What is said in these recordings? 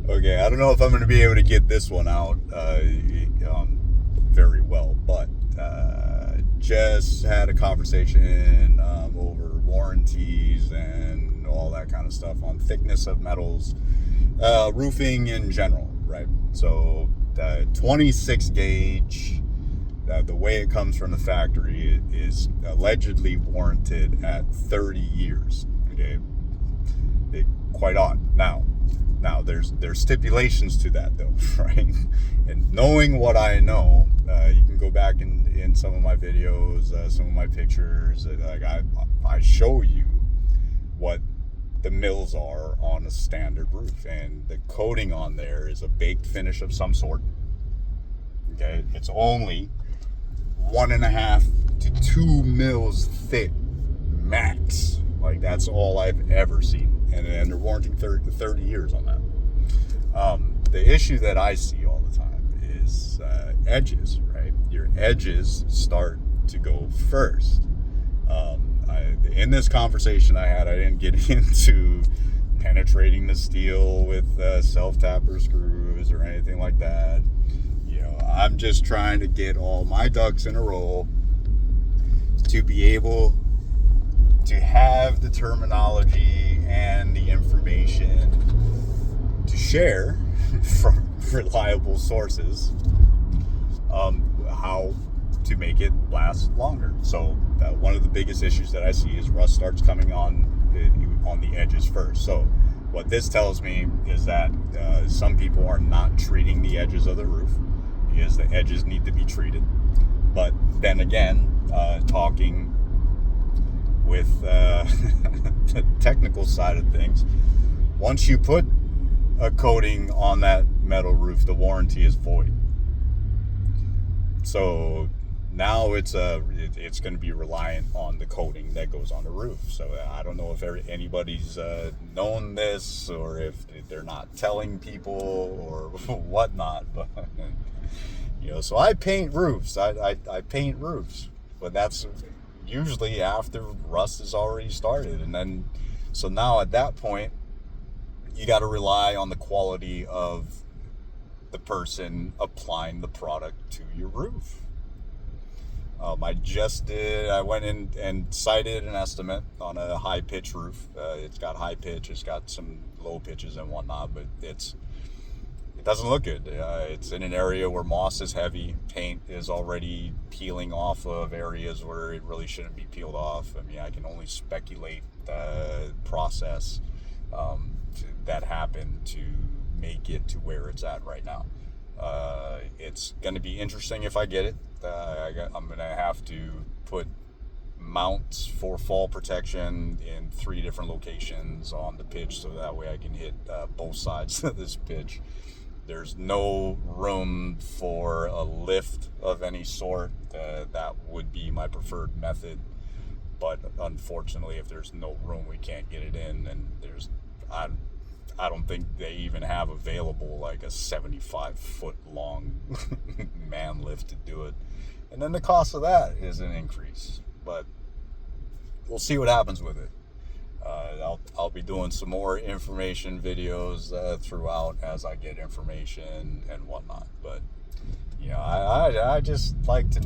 Okay, I don't know if I'm going to be able to get this one out very well, but just had a conversation over warranties and all that kind of stuff on thickness of metals, roofing in general, right? So the 26 gauge, the way it comes from the factory, is allegedly warranted at 30 years. Okay, quite odd. Now there's stipulations to that though, right? And knowing what I know, you can go back in some of my videos, some of my pictures. Like I show you what the mills are on a standard roof, and the coating on there is a baked finish of some sort. Okay, it's only 1.5 to 2 mils thick max. Like that's all I've ever seen. And they're warranting 30 years on that. The issue that I see all the time is edges, right? Your edges start to go first. In this conversation I had, I didn't get into penetrating the steel with self-tapper screws or anything like that. I'm just trying to get all my ducks in a row to be able to have the terminology and the information to share from reliable sources, how to make it last longer. So one of the biggest issues that I see is rust starts coming on the edges first. So what this tells me is that some people are not treating the edges of the roof, because the edges need to be treated. But then again, talking with the technical side of things, once you put a coating on that metal roof, the warranty is void. So now it's going to be reliant on the coating that goes on the roof. So I don't know if anybody's known this, or if they're not telling people or whatnot, but so I paint roofs. I paint roofs, but that's usually after rust has already started. And then, so now at that point, you got to rely on the quality of the person applying the product to your roof. I went in and cited an estimate on a high pitch roof. It's got high pitch, it's got some low pitches and whatnot, but it doesn't look good. It's in an area where moss is heavy. Paint is already peeling off of areas where it really shouldn't be peeled off. I mean, I can only speculate the process that happened to make it to where it's at right now. It's going to be interesting if I get it. I'm going to have to put mounts for fall protection in 3 different locations on the pitch, so that way I can hit both sides of this pitch. There's no room for a lift of any sort. That would be my preferred method. But unfortunately, if there's no room, we can't get it in. And I don't think they even have available like a 75-foot long man lift to do it. And then the cost of that is an increase. But we'll see what happens with it. I'll be doing some more information videos throughout as I get information and whatnot. But I just like to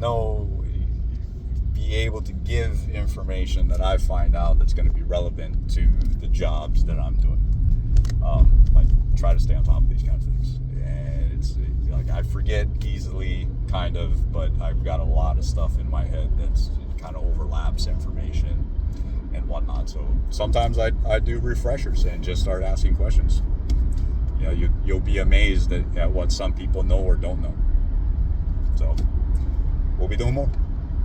be able to give information that I find out that's going to be relevant to the jobs that I'm doing. Like try to stay on top of these kind of things. And it's like I forget easily, kind of, but I've got a lot of stuff in my head that's kind of overlaps information and whatnot. So sometimes I do refreshers and just start asking questions. You'll be amazed at what some people know or don't know. So we'll be doing more.